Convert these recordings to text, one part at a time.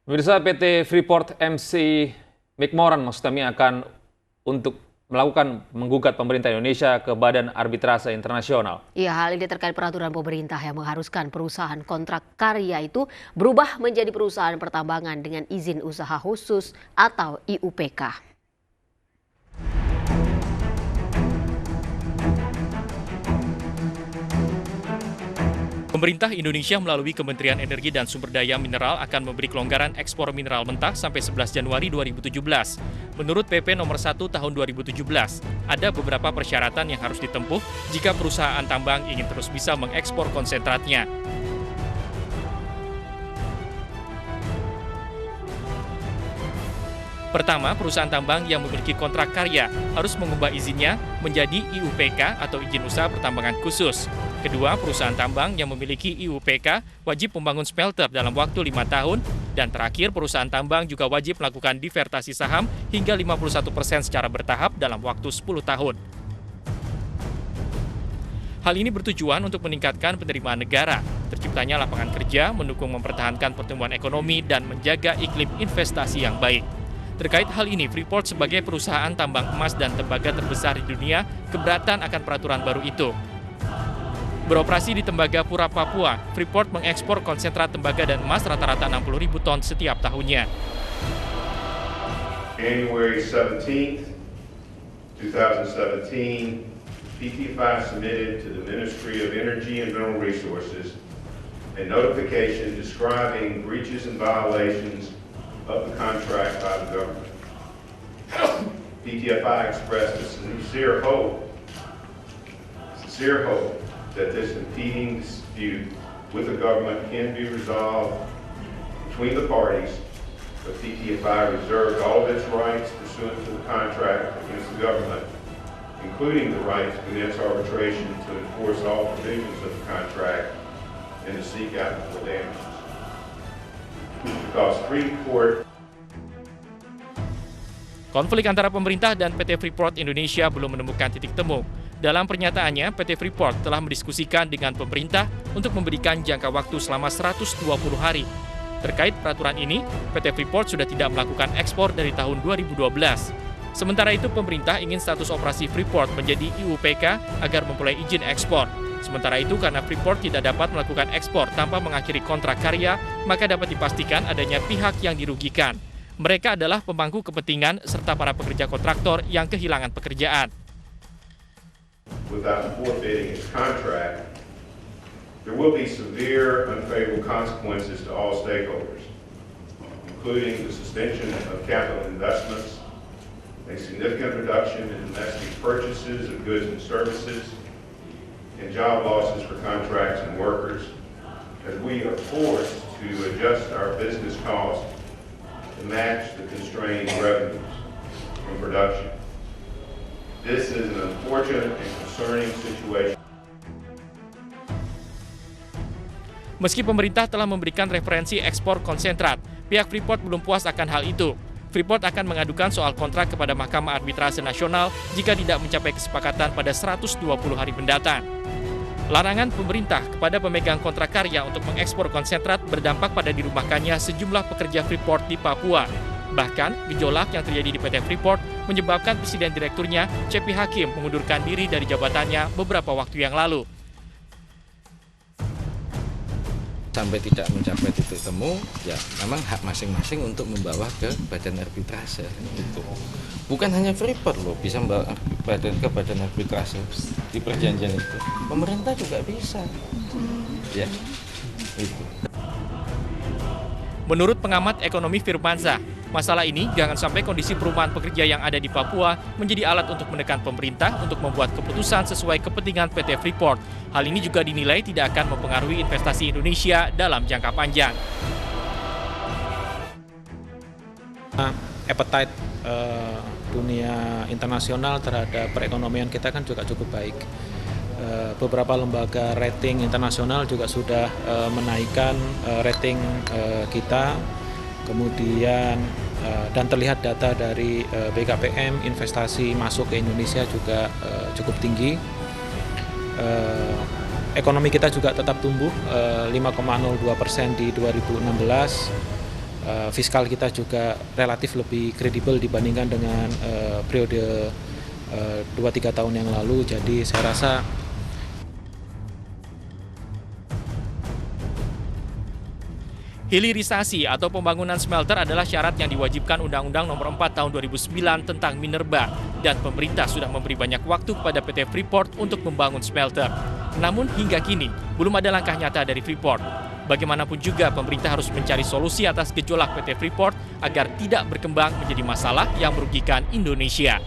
Pemirsa PT Freeport McMoran maksud kami akan untuk melakukan menggugat pemerintah Indonesia ke Badan Arbitrase Internasional. Ya, hal ini terkait peraturan pemerintah yang mengharuskan perusahaan kontrak karya itu berubah menjadi perusahaan pertambangan dengan izin usaha khusus atau IUPK. Pemerintah Indonesia melalui Kementerian Energi dan Sumber Daya Mineral akan memberi kelonggaran ekspor mineral mentah sampai 11 Januari 2017. Menurut PP nomor 1 tahun 2017, ada beberapa persyaratan yang harus ditempuh jika perusahaan tambang ingin terus bisa mengekspor konsentratnya. Pertama, perusahaan tambang yang memiliki kontrak karya harus mengubah izinnya menjadi IUPK atau izin usaha pertambangan khusus. Kedua, perusahaan tambang yang memiliki IUPK wajib membangun smelter dalam waktu 5 tahun. Dan terakhir, perusahaan tambang juga wajib melakukan divertasi saham hingga 51% secara bertahap dalam waktu 10 tahun. Hal ini bertujuan untuk meningkatkan penerimaan negara, terciptanya lapangan kerja, mendukung mempertahankan pertumbuhan ekonomi, dan menjaga iklim investasi yang baik. Terkait hal ini, Freeport sebagai perusahaan tambang emas dan tembaga terbesar di dunia keberatan akan peraturan baru itu. Beroperasi di Tembagapura, Papua, Freeport mengekspor konsentrat tembaga dan emas rata-rata 60.000 ton setiap tahunnya. January 17th, 2017, PT5 submitted to the Ministry of Energy and Mineral Resources a notification describing breaches and violations of the contract by the government. PTFI expressed a sincere hope that this impeding dispute with the government can be resolved between the parties, but PTFI reserved all of its rights pursuant to the contract against the government, including the right to commence arbitration to enforce all provisions of the contract and to seek applicable damages. Because Freeport. Konflik antara pemerintah dan PT Freeport Indonesia belum menemukan titik temu. Dalam pernyataannya, PT Freeport telah mendiskusikan dengan pemerintah untuk memberikan jangka waktu selama 120 hari. Terkait peraturan ini, PT Freeport sudah tidak melakukan ekspor dari tahun 2012. Sementara itu, pemerintah ingin status operasi Freeport menjadi IUPK agar memperoleh izin ekspor. Sementara itu, karena Freeport tidak dapat melakukan ekspor tanpa mengakhiri kontrak karya, maka dapat dipastikan adanya pihak yang dirugikan. Mereka adalah pemangku kepentingan serta para pekerja kontraktor yang kehilangan pekerjaan. Without forfeiting its contract, there will be severe unfavorable consequences to all stakeholders, including the suspension of capital investments, a significant reduction in domestic purchases of goods and services, and job losses for contracts and workers, as we are forced to adjust our business costs to match the constrained revenues from production. This is an unfortunate and concerning situation. Meski pemerintah telah memberikan referensi ekspor konsentrat, pihak Freeport belum puas akan hal itu. Freeport akan mengadukan soal kontrak kepada Mahkamah Arbitrase Nasional jika tidak mencapai kesepakatan pada 120 hari mendatang. Larangan pemerintah kepada pemegang kontrak karya untuk mengekspor konsentrat berdampak pada dirumahkannya sejumlah pekerja Freeport di Papua. Bahkan, gejolak yang terjadi di PT Freeport menyebabkan Presiden Direkturnya, Cepi Hakim, mengundurkan diri dari jabatannya beberapa waktu yang lalu. Sampai tidak mencapai titik temu, ya memang hak masing-masing untuk membawa ke badan arbitrase. Gitu. Bukan hanya Freeport loh, bisa membawa ke badan arbitrase di perjanjian itu. Pemerintah juga bisa. Ya, itu. Menurut pengamat ekonomi Firmansyah, masalah ini jangan sampai kondisi perumahan pekerja yang ada di Papua menjadi alat untuk menekan pemerintah untuk membuat keputusan sesuai kepentingan PT Freeport. Hal ini juga dinilai tidak akan mempengaruhi investasi Indonesia dalam jangka panjang. Appetite dunia internasional terhadap perekonomian kita kan juga cukup baik. Beberapa lembaga rating internasional juga sudah menaikkan rating kita. Kemudian dan terlihat data dari BKPM, investasi masuk ke Indonesia juga cukup tinggi. Ekonomi kita juga tetap tumbuh 5,02% di 2016. fiskal kita juga relatif lebih kredibel dibandingkan dengan periode 2-3 tahun yang lalu. Jadi saya rasa hilirisasi atau pembangunan smelter adalah syarat yang diwajibkan Undang-Undang Nomor 4 Tahun 2009 tentang minerba, dan pemerintah sudah memberi banyak waktu kepada PT Freeport untuk membangun smelter. Namun hingga kini belum ada langkah nyata dari Freeport. Bagaimanapun juga pemerintah harus mencari solusi atas gejolak PT Freeport agar tidak berkembang menjadi masalah yang merugikan Indonesia.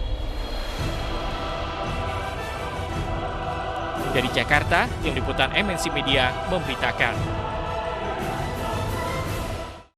Dari Jakarta, Tim Liputan MNC Media memberitakan.